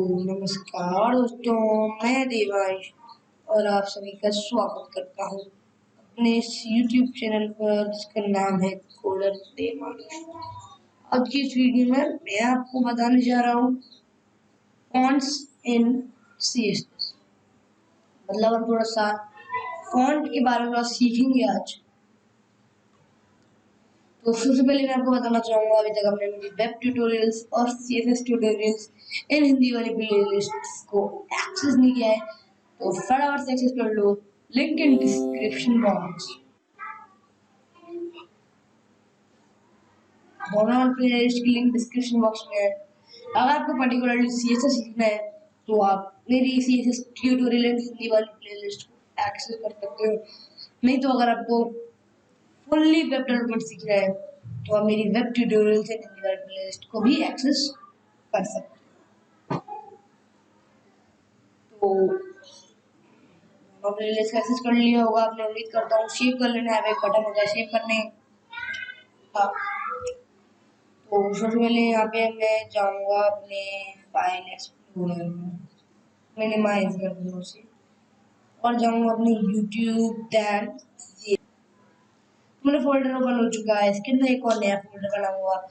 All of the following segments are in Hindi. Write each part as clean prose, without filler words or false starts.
नमस्कार दोस्तों, मैं देवांश और आप सभी का स्वागत करता हूँ अपने इस YouTube चैनल पर जिसका नाम है कोडर देवांश। आज की इस वीडियो में मैं आपको बताने जा रहा हूँ फॉन्ट्स इन CSS। मतलब हम थोड़ा सा फॉन्ट के बारे में सीखेंगे आज। तो सबसे पहले मैं आपको बताना चाहूँगा, अभी तक हमने मेरी वेब ट्यूटोरियल्स और CSS ट्यूटोरियल्स इन हिंदी वाली प्लेलिस्ट्स को एक्सेस नहीं किया है तो फटाफट से एक्सेस कर लो, लिंक इन डिस्क्रिप्शन बॉक्स। दोनों प्लेलिस्ट की लिंक डिस्क्रिप्शन बॉक्स में है। अगर आपको पर्टिकुलरली CSS सीखना है तो आप मेरी CSS ट्यूटोरियल हिंदी वाली प्लेलिस्ट को एक्सेस कर सकते हो। नहीं तो अगर आपको फुल्ली वेब डेवलपमेंट सीखना है तो आप मेरी वेब ट्यूटोरियल से हिंदी वाली प्लेलिस्ट को भी एक्सेस कर सकते हो। तो प्लेलिस्ट एक्सेस कर लिया होगा आपने, उम्मीद करता हूँ। सेव कर लेना है, एक बटन होता है सेव करने का। तो सबसे पहले यहाँ पे मैं जाऊँगा अपने फाइल एक्सप्लोरर में, मिनिमाइज कर दूँगा उसे और जाऊँगा अपने यूट्यूब दैन। मेरा फोल्डर ओपन हो चुका है, इसके अंदर एक और नया फोल्डर बना हुआ है।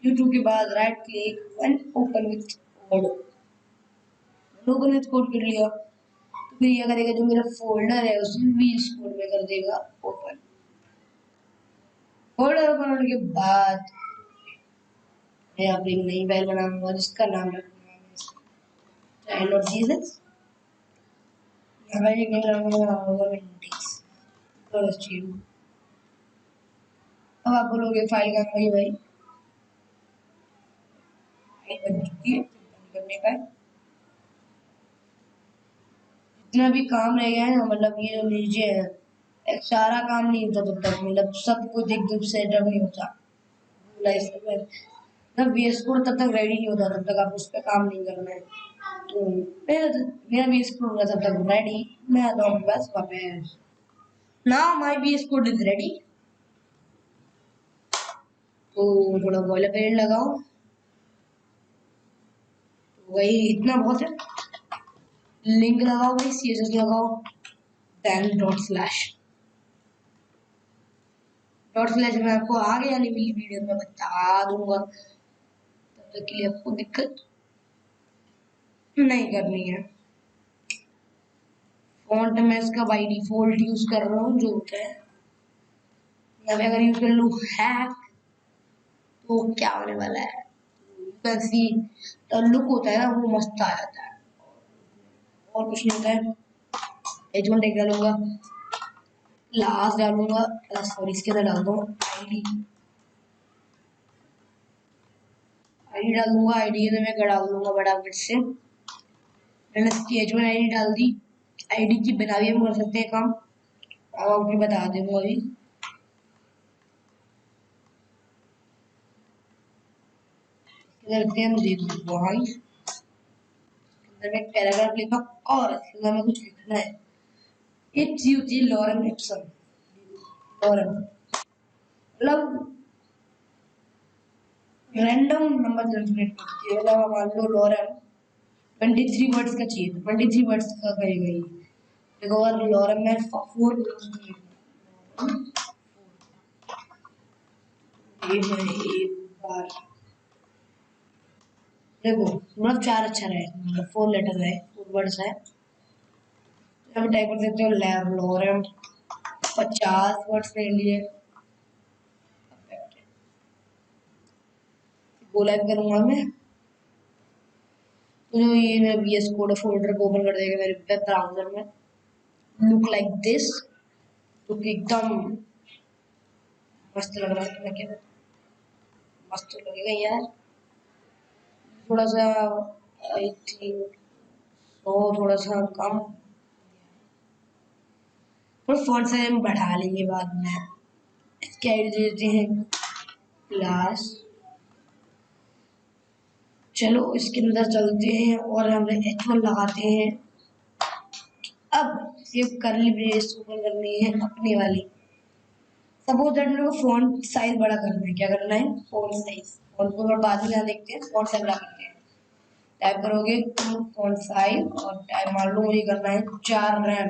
यूट्यूब के बाद right click and open with code. Open with code कर लिया तो फिर ये करेगा जो मेरा फोल्डर है उसे भी इस कोड में कर देगा ओपन। फोल्डर ओपन होने के बाद मैं यहाँ पे नई फाइल बनाऊंगा जिसका नाम रखूंगा चाइल्ड और CSS। यहाँ पे एक नई बनाऊंगा विंडीज। अब आप बोलोगे फाइल का वही भाई बन चुकी है, करने का है। जितना भी काम रह गया है ना, मतलब ये जो नीचे है एक सारा काम नहीं होता तब तक, मतलब सब कुछ एकदम सेटअप नहीं होता। जब VS कोड तब तक रेडी नहीं होता तब तक आप उस पर काम नहीं करना है। तो मेरा VS कोड होगा तब तक रेडी, मैं आता हूँ बस वापस। Now my VS code is ready. तो थोड़ा बॉयलर पेंट लगाओ, तो वही इतना बहुत है। लिंक लगाओ भाई, CSS लगाओ, देन डॉट स्लैश मैं आपको आगे आने वाली वीडियो में बता दूंगा। तब तक के लिए आपको दिक्कत नहीं करनी है। फॉन्ट में इसका बाई डिफॉल्ट यूज कर रहा हूँ जो होता है। या मैं अगर यूज कर लूँ हैक तो क्या होने वाला है, वैसी तो लुक होता है ना वो मस्त आ जाता है और कुछ नहीं होता है। H1 टैग डालूंगा, लास्ट डालूंगा, सॉरी इसके अंदर डाल दूंगा आईडी डाल दूंगा। आईडी के मैं डाल दूंगा बड़ा फिर से। मैंने इसकी H1 आईडी डाल दी। आईडी की बिना भी हम कर सकते हैं काम, अब भी बता दूंगा अभी। करते हैं भाई, अंदर में पैराग्राफ लिखा और इसके में कुछ लिखना है। इट्स यूजी लॉरेन इप्सन। लॉरेन मतलब रैंडम नंबर जनरेट करती है। मतलब मान लो लॉरेन 23 वर्ड्स का चाहिए, 23 वर्ड्स का करेगा ये। देखो और लॉरेन में 4 एक बार देखो, मतलब 4 अच्छा रहे, मतलब 4 लेटर रहे, 4 वर्ड्स है। अब टाइप कर देते हो लॉरेन 50 वर्ड्स ले लिए। वो लाइव करूंगा मैं तो ये मैं VS कोड फोल्डर को ओपन कर देगा मेरे वेब ब्राउज़र में। लुक लाइक दिस, तो एकदम मस्त लग रहा है। तुम्हें क्या मस्त लगेगा यार। थोड़ा सा आई थिंक तो थोड़ा सा कम, थोड़ा फॉन्ट साइज हम बढ़ा लेंगे बाद में। इसकी आईडी दे देते हैं क्लास। चलो इसके अंदर चलते हैं और हम H1 लगाते हैं। अब सेव करली ब्रेस ओपन करनी है अपनी वाली। सपोज दैट मेरे को फॉन्ट साइज बड़ा करना है, क्या करना है, फॉन्ट साइज। फॉन्ट को बाद में यहाँ देखते हैं, फॉन्ट साइज बड़ा करते हैं। टाइप करोगे तुम फॉन्ट साइज और टाइप मान लो मुझे करना है 4 रैम,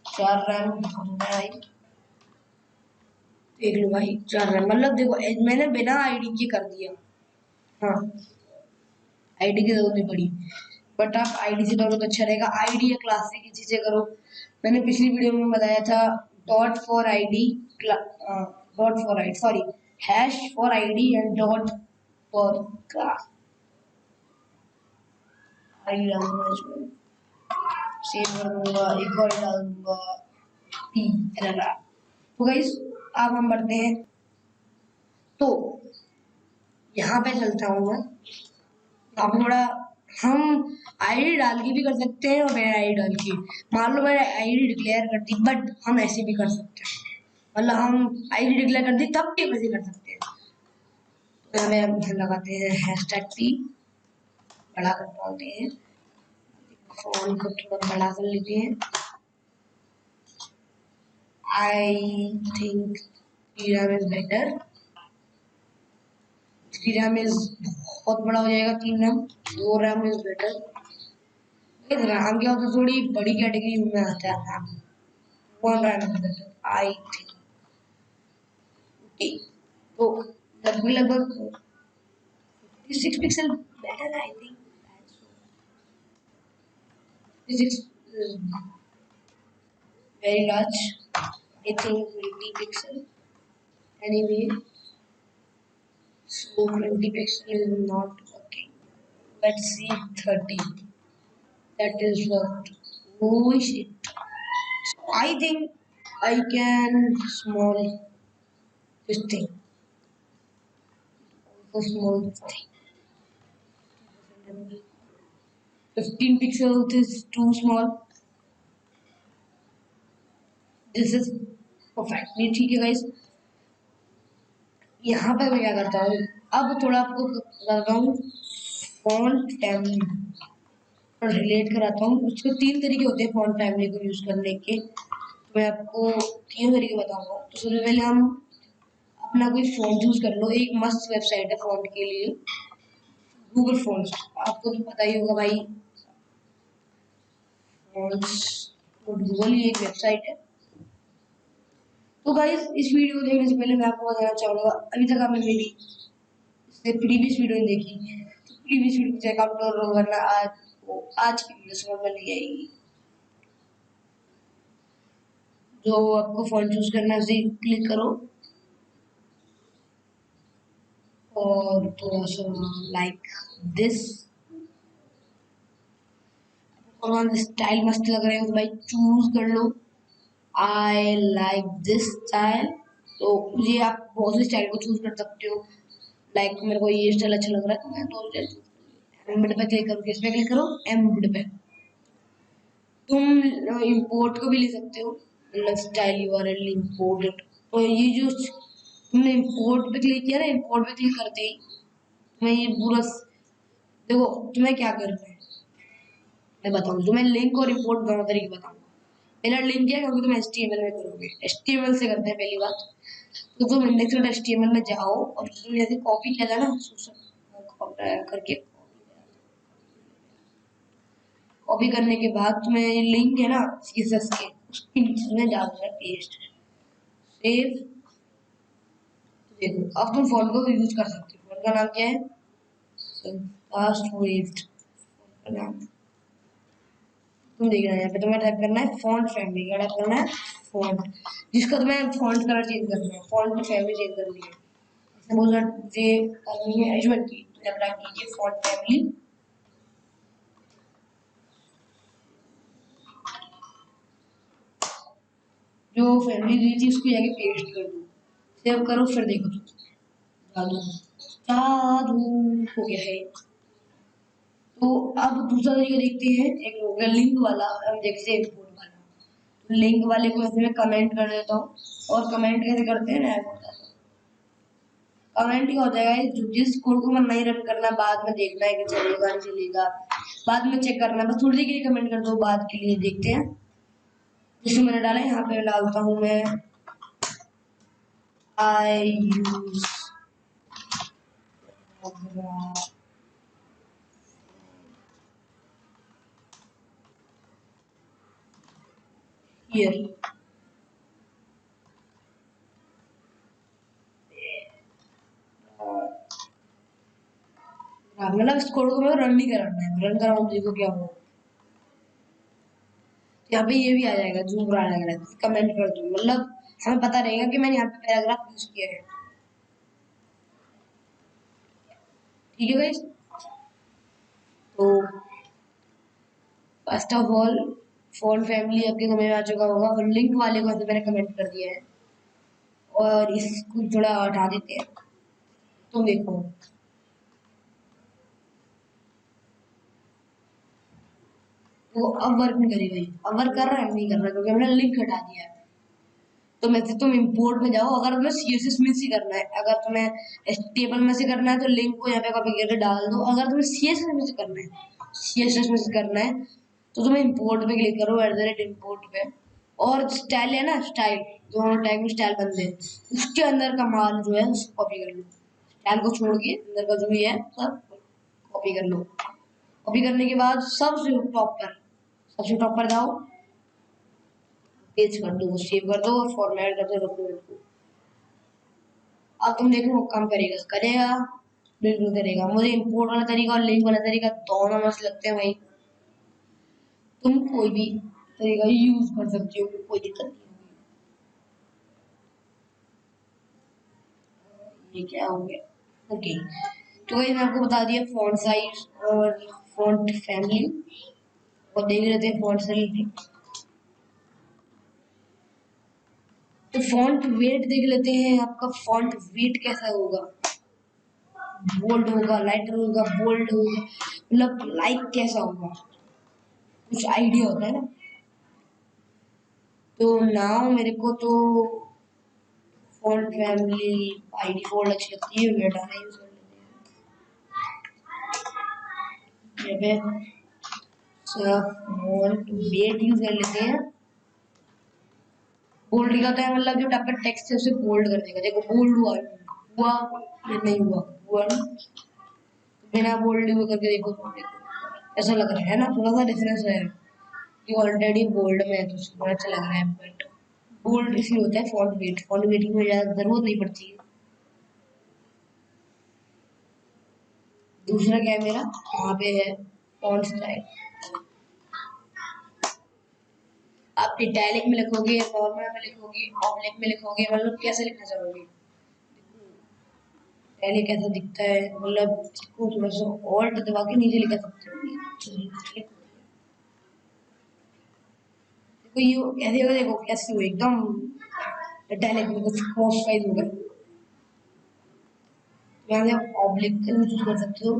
4 रैम भाई, देख लो भाई 4 रैम, मतलब देखो मैंने बिना आईडी के कर दिया। हाँ, आईडी की जरूरत नहीं पड़ी, बट आप आईडी से करो तो अच्छा रहेगा। आईडी या क्लासिक की चीजें करो। मैंने पिछली वीडियो में बताया था dot for ID, dot for ID sorry, hash for ID and dot for class. ID डाल दूंगा इसमें, सेव कर दूंगा, एक और डाल दूंगा पी एल आर। तो गाइस अब हम बढ़ते हैं, तो यहाँ पे चलता हूँ मैं। आप थोड़ा, हम आईडी डाल के भी कर सकते हैं और मेरा आईडी डाल के, मान लो मैंने आईडी डिक्लेयर कर दी, बट हम ऐसे भी कर सकते हैं, मतलब हम आईडी डिक्लेयर कर दी तब भी वैसे कर सकते हैं। तो हमें हम लगाते हैं हैशटैग पी, बड़ा कर पाते हैं, फोन को थोड़ा बड़ा कर लेते हैं। I think RAM is better, 3 RAM is बहुत बड़ा हो जाएगा, 3 RAM, 2 RAM is better. RAM क्या होता है, थोड़ी बड़ी कैटेगरी में आता है RAM, 1 RAM is better I think. तो लगभग 56 pixel better I think, 56 very large, I think 20 pixel anyway, so 20 pixel is not working. Let's see 30, that is what, oh shit, I think I can small this thing, also small this thing. 15 pixels is too small, this is perfectly ठीक है guys। यहाँ पे मैं क्या करता हूँ, अब थोड़ा आपको करता हूँ फॉन्ट फैमिली और रिलेट कराता हूँ। उसके 3 तरीके होते हैं फॉन्ट फैमिली को यूज करने के, तो मैं आपको 3 तरीके बताऊंगा। तो सबसे पहले हम अपना कोई फॉन्ट चूज कर लो, एक मस्त वेबसाइट है फॉन्ट के लिए, गूगल फॉन्ट्स, आपको तो पता ही होगा भाई, फॉन्ट्स तो गूगल ही एक वेबसाइट है। तो गाइस इस वीडियो को देखने से पहले मैं आपको बताना चाहूंगा, अभी तक आपने मेरी इससे प्रीवियस वीडियो नहीं देखी तो प्रीवियस वीडियो चेकआउट करो, वरना आज की वीडियो समझ में नहीं आएगी। जो आपको फॉन्ट चूज करना है उसे क्लिक करो और थोड़ा सा लाइक दिस, और स्टाइल मस्त लग रहे हो तो भाई चूज कर लो, आई लाइक दिस स्टाइल। तो ये आप बहुत से स्टाइल को चूज कर सकते हो, लाइक मेरे को ये स्टाइल अच्छा लग रहा है तो मैं दो स्टाइल, एम्बेड पे क्लिक करो, किस पे क्लिक करो, एम्बेड पे। तुम इंपोर्ट को भी ले सकते हो, मतलब स्टाइल यूआरएल इंपोर्ट। तो ये जो तुमने इंपोर्ट पे क्लिक किया ना, इंपोर्ट पे क्लिक करते ही तुम्हें ये पूरा, देखो तुम्हें क्या करना है मैं बताऊँ तुम्हें, लिंक और इंपोर्ट दोनों तरीके बताऊंगा। पहला लिंक है क्योंकि तुम HTML में करोगे, HTML से करते हैं पहली बात। तो तुम इंडेक्स डॉट HTML में जाओ और तुम जैसे कॉपी किया था ना करके, कॉपी करने के बाद तुम्हें ये लिंक है ना CSS के, उसके नीचे में डालना है पेस्ट, सेव। देखो अब तुम फॉन्ट को यूज कर सकते हो, फॉन्ट का नाम क्या है, लास्ट वेव्ड का नाम तुम देख रहे हैं। यहाँ पे तुम्हें टाइप करना है फॉन्ट फैमिली, क्या टाइप करना है, फॉन्ट, जिसका तुम्हें फॉन्ट कलर चेंज करना है, फॉन्ट फैमिली चेंज करनी है, सपोज ये करनी है एच1 की, तो यहाँ टाइप कीजिए फॉन्ट फैमिली, जो फैमिली दी थी उसको जाके पेस्ट कर दो, सेव करो, फिर देखो जादू, जादू हो गया है। तो अब दूसरा तरीका देखते हैं, एक हो गया लिंक वाला, हम देखते हैं इंपोर्ट वाला। तो लिंक वाले को ऐसे मैं कमेंट कर देता हूँ, और कमेंट कैसे करते हैं ना, कमेंट क्या होता है जो जिस कोड को मन नहीं रन करना, बाद में देखना है कि चलेगा नहीं चलेगा, बाद में चेक करना, बस थोड़ी देर के लिए कमेंट कर दो, बाद के लिए देखते हैं। जैसे मैंने डाला यहाँ पे डालता हूँ मैं I use here. मतलब इस कोड को मैं रन नहीं करना है, रन कराऊँ देखो क्या होगा। यहाँ पे ये भी आ जाएगा, जूम आ जाएगा, कमेंट कर दूँ, मतलब हमें पता रहेगा कि मैंने यहाँ पे पैराग्राफ यूज किया है। ठीक है गाइस, तो first of all phone family आपके समझ में आ चुका होगा, और लिंक वाले को तो मैंने कमेंट कर दिया है, और इसको थोड़ा हटा देते हैं। तुम देखो, वो अब वर्क नहीं करेगा, ये अब वर्क कर रहा है नहीं कर रहा, क्योंकि हमने लिंक हटा दिया है। तो मैं से तुम इंपोर्ट में जाओ, अगर तुम्हें सीएसएस में से करना है, अगर तुम्हें टेबल में से करना है तो लिंक को यहाँ पे कॉपी करके डाल दो, अगर तुम्हें सीएसएस में से करना है, सीएसएस में से करना है तो तुम्हें इंपोर्ट पे क्लिक करो, @import पे, और स्टाइल है ना, स्टाइल दोनों टैग में स्टाइल बन दे, उसके अंदर का माल जो है उसको कॉपी कर लो, स्टाइल को छोड़ के अंदर का जो भी है सब कॉपी कर लो। कॉपी करने के बाद सबसे टॉप पर जाओ, पेज कर दो, सेव कर दो, फॉर्मेट कर दो डॉक्यूमेंट को। अब तुम देखो वो काम करेगा, करेगा, बिल्कुल करेगा। मुझे इंपोर्ट वाला तरीका और लिंक वाला तरीका दोनों मस्त लगते हैं भाई, तुम कोई भी तरीका यूज कर सकते हो, कोई दिक्कत नहीं होगी। ये क्या हो गया, ओके। तो भाई मैं आपको बता दिया फॉन्ट साइज और फॉन्ट फैमिली, और देख लेते हैं फॉन्ट साइज। तो फॉन्ट वेट देख लेते हैं, आपका फॉन्ट वेट कैसा होगा, बोल्ड होगा, लाइटर होगा, बोल्ड होगा, मतलब लाइक कैसा होगा, कुछ आइडिया होता है ना। तो नाउ मेरे को तो फॉन्ट फैमिली बाय डिफॉल्ट अच्छी लगती है, वेट आना यूज कर लेते हैं। यहाँ पे फॉन्ट वेट यूज कर लेते हैं। बोल्ड का होता है, मतलब जो टाइप का टेक्स्ट है उसे बोल्ड कर देगा, देखो बोल्ड हुआ हुआ या नहीं हुआ, हुआ ना, बिना बोल्ड हुए करके देखो, देखो ऐसा लग रहा है ना, थोड़ा सा डिफरेंस है, ये ऑलरेडी बोल्ड में है तो उसको अच्छा लग रहा है, बट बोल्ड इसलिए होता है फॉन्ट वेट की ज्यादा जरूरत नहीं पड़ती है। दूसरा क्या है मेरा, वहाँ पे है फॉन्ट स्टाइल। आप इटैलिक में लिखोगे, नॉर्मल में लिखोगे, ऑब्लिक में लिखोगे, मतलब कैसे लिखना चाहोगे, इटैलिक कैसा दिखता है, मतलब इसको थोड़ा सा ऑल्ट दबा के नीचे लिख सकते हो। देखो ये ऐसे होगा, देखो कैसे हुआ एकदम इटैलिक में कुछ क्रॉस साइज होगा, यहाँ से ऑब्लिक का यूज कर सकते हो।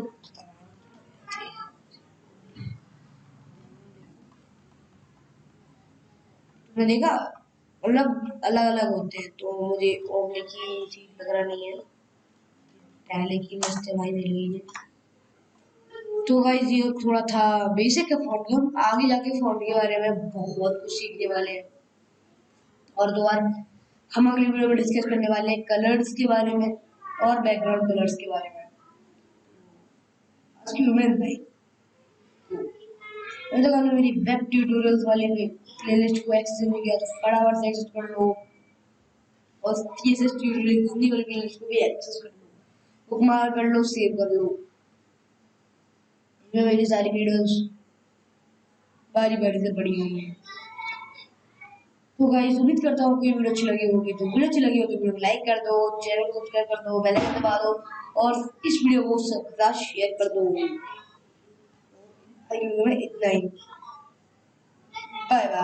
तुमने देखा, मतलब अलग अलग होते हैं, तो मुझे ऑब्लिक ही ठीक लग रहा नहीं है, इटैलिक ही मस्त है भाई मेरे लिए। तो गाइस ये थोड़ा था बेसिक है फॉन्ट का, हम आगे जाके फॉन्ट के बारे में बहुत कुछ सीखने वाले हैं, और दो बार हम अगली वीडियो में डिस्कस करने वाले हैं कलर्स के बारे में और बैकग्राउंड कलर्स के बारे में। आज की उम्मीद भाई, तो अगर मेरी वेब ट्यूटोरियल्स वाले में प्लेलिस्ट को एक्सेस नहीं किया तो फटाफट से एक्सेस कर लो, और सीएसएस ट्यूटोरियल हिंदी वाली प्लेलिस्ट को भी एक्सेस कर लो, बुकमार्क कर लो, सेव कर लो, इसमें मेरी सारी वीडियोस बारी बारी से पड़ी हुई है। तो गाइस उम्मीद करता हूँ कि वीडियो अच्छी लगी होगी, तो वीडियो अच्छी लगी हो तो वीडियो को लाइक कर दो, चैनल को सब्सक्राइब कर दो, बेल आइकन दबा दो, और इस वीडियो को सबके साथ शेयर कर दो। इतना ही, बाय बाय।